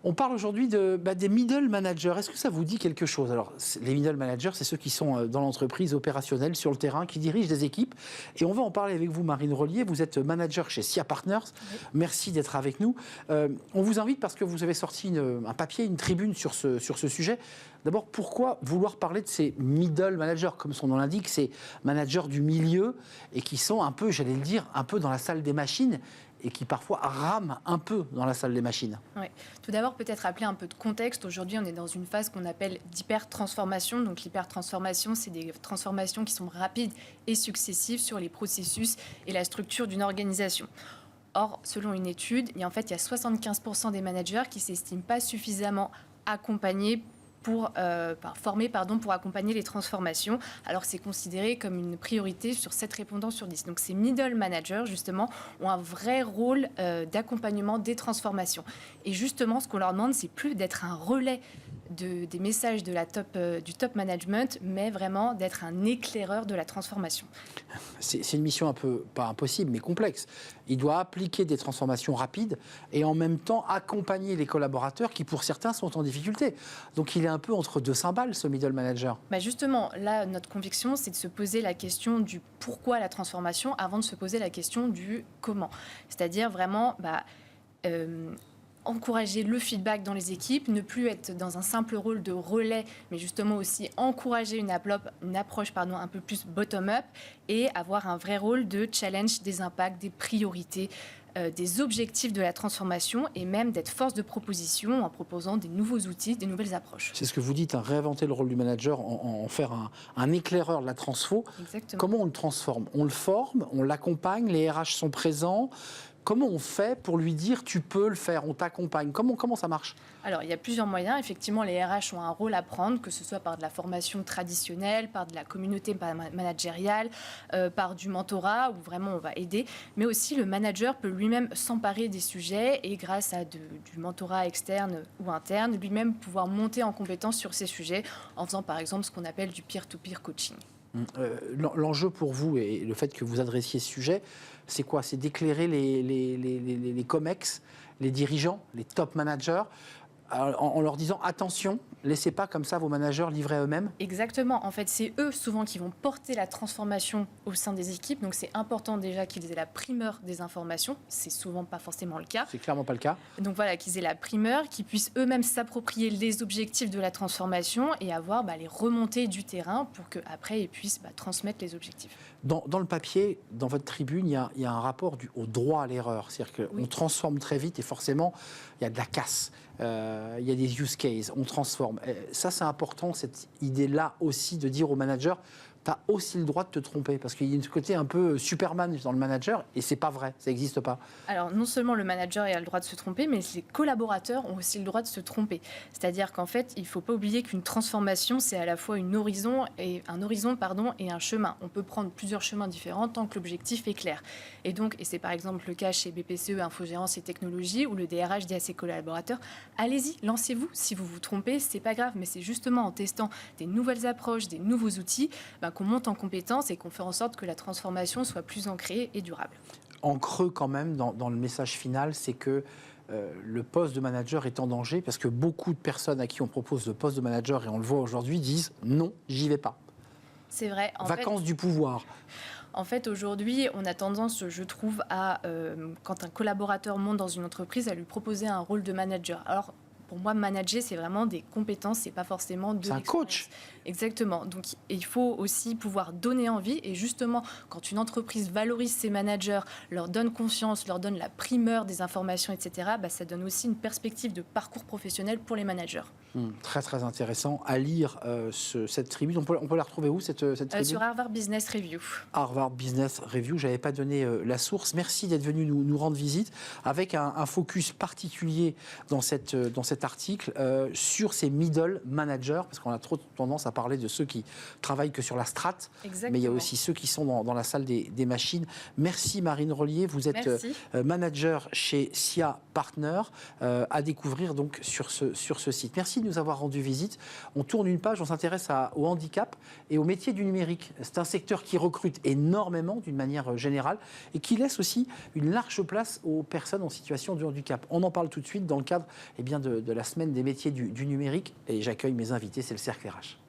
On parle aujourd'hui des middle managers. Est-ce que ça vous dit quelque chose? Alors, les middle managers, c'est ceux qui sont dans l'entreprise opérationnelle, sur le terrain, qui dirigent des équipes. Et on va en parler avec vous, Marine Rollier. Vous êtes manager chez SIA Partners. Oui. Merci d'être avec nous. On vous invite parce que vous avez sorti un papier, une tribune sur ce sujet. D'abord, pourquoi vouloir parler de ces middle managers? Comme son nom l'indique, c'est managers du milieu et qui sont un peu, j'allais le dire, un peu dans la salle des machines et qui parfois rament un peu dans la salle des machines. Oui. Tout d'abord, peut-être rappeler un peu de contexte. Aujourd'hui, on est dans une phase qu'on appelle d'hyper-transformation. Donc l'hyper-transformation, c'est des transformations qui sont rapides et successives sur les processus et la structure d'une organisation. Or, selon une étude, il y a 75% des managers qui ne s'estiment pas suffisamment accompagnés formés pour accompagner les transformations. Alors c'est considéré comme une priorité sur 7 répondants sur 10. Donc ces middle managers, justement, ont un vrai rôle d'accompagnement des transformations. Et justement, ce qu'on leur demande, c'est plus d'être un relais des messages du top management, mais vraiment d'être un éclaireur de la transformation. C'est une mission un peu, pas impossible, mais complexe. Il doit appliquer des transformations rapides et en même temps accompagner les collaborateurs qui, pour certains, sont en difficulté. Donc il est un peu entre deux cymbales, ce middle manager. Justement, là, notre conviction, c'est de se poser la question du pourquoi la transformation avant de se poser la question du comment. C'est-à-dire vraiment encourager le feedback dans les équipes, ne plus être dans un simple rôle de relais, mais justement aussi encourager une approche un peu plus bottom-up et avoir un vrai rôle de challenge des impacts, des priorités, des objectifs de la transformation et même d'être force de proposition en proposant des nouveaux outils, des nouvelles approches. C'est ce que vous dites, réinventer le rôle du manager, en faire un éclaireur de la transfo. Exactement. Comment on le transforme? On le forme, on l'accompagne, les RH sont présents. Comment on fait pour lui dire tu peux le faire, on t'accompagne? Comment ça marche? Alors, il y a plusieurs moyens. Effectivement, les RH ont un rôle à prendre, que ce soit par de la formation traditionnelle, par de la communauté managériale, par du mentorat, où vraiment on va aider. Mais aussi, le manager peut lui-même s'emparer des sujets et grâce à du mentorat externe ou interne, lui-même pouvoir monter en compétence sur ces sujets en faisant par exemple ce qu'on appelle du peer-to-peer coaching. L'enjeu pour vous et le fait que vous adressiez ce sujet, c'est quoi? C'est d'éclairer les COMEX, les dirigeants, les top managers, en leur disant attention, laissez pas comme ça vos managers livrer eux-mêmes. Exactement. En fait, c'est eux souvent qui vont porter la transformation au sein des équipes. Donc, c'est important déjà qu'ils aient la primeur des informations. C'est souvent pas forcément le cas. C'est clairement pas le cas. Donc voilà, qu'ils aient la primeur, qu'ils puissent eux-mêmes s'approprier les objectifs de la transformation et avoir les remontées du terrain pour qu'après, ils puissent transmettre les objectifs. Dans le papier, dans votre tribune, il y a un rapport au droit à l'erreur. C'est-à-dire qu'on transforme très vite et forcément, il y a de la casse. Il y a des use cases, on transforme. Ça, c'est important, cette idée-là aussi de dire au manager, tu as aussi le droit de te tromper, parce qu'il y a un côté un peu Superman dans le manager, et c'est pas vrai, ça n'existe pas. Alors, non seulement le manager a le droit de se tromper, mais les collaborateurs ont aussi le droit de se tromper. C'est-à-dire qu'en fait, il ne faut pas oublier qu'une transformation, c'est à la fois un horizon et un chemin. On peut prendre plusieurs chemins différents tant que l'objectif est clair. Et c'est par exemple le cas chez BPCE, Infogérance et Technologies, où le DRH dit à ses collaborateurs, allez-y, lancez-vous. Si vous vous trompez, c'est pas grave, mais c'est justement en testant des nouvelles approches, des nouveaux outils, qu'on monte en compétences et qu'on fait en sorte que la transformation soit plus ancrée et durable. En creux quand même, dans le message final, c'est que le poste de manager est en danger parce que beaucoup de personnes à qui on propose le poste de manager, et on le voit aujourd'hui, disent non, j'y vais pas. C'est vrai. Vacances du pouvoir. En fait, aujourd'hui, on a tendance, je trouve, quand un collaborateur monte dans une entreprise, à lui proposer un rôle de manager. Alors, pour moi, manager, c'est vraiment des compétences, c'est pas forcément de l'expérience. C'est un coach. Exactement. Donc, il faut aussi pouvoir donner envie. Et justement, quand une entreprise valorise ses managers, leur donne confiance, leur donne la primeur des informations, etc., ça donne aussi une perspective de parcours professionnel pour les managers. Très, très intéressant. À lire cette tribune. On peut la retrouver où, cette tribune? Sur Harvard Business Review. Harvard Business Review. Je n'avais pas donné la source. Merci d'être venu nous rendre visite avec un focus particulier dans cet article sur ces middle managers, parce qu'on a trop tendance à parler de ceux qui travaillent que sur la strate. Exactement. Mais il y a aussi ceux qui sont dans la salle des machines. Merci Marine Rollier. Vous êtes manager chez SIA Partners, à découvrir donc sur ce site. Merci de nous avoir rendu visite. On tourne une page, on s'intéresse au handicap et au métier du numérique. C'est un secteur qui recrute énormément d'une manière générale et qui laisse aussi une large place aux personnes en situation de handicap. On en parle tout de suite dans le cadre de de la semaine des métiers du numérique et j'accueille mes invités, c'est le Cercle RH.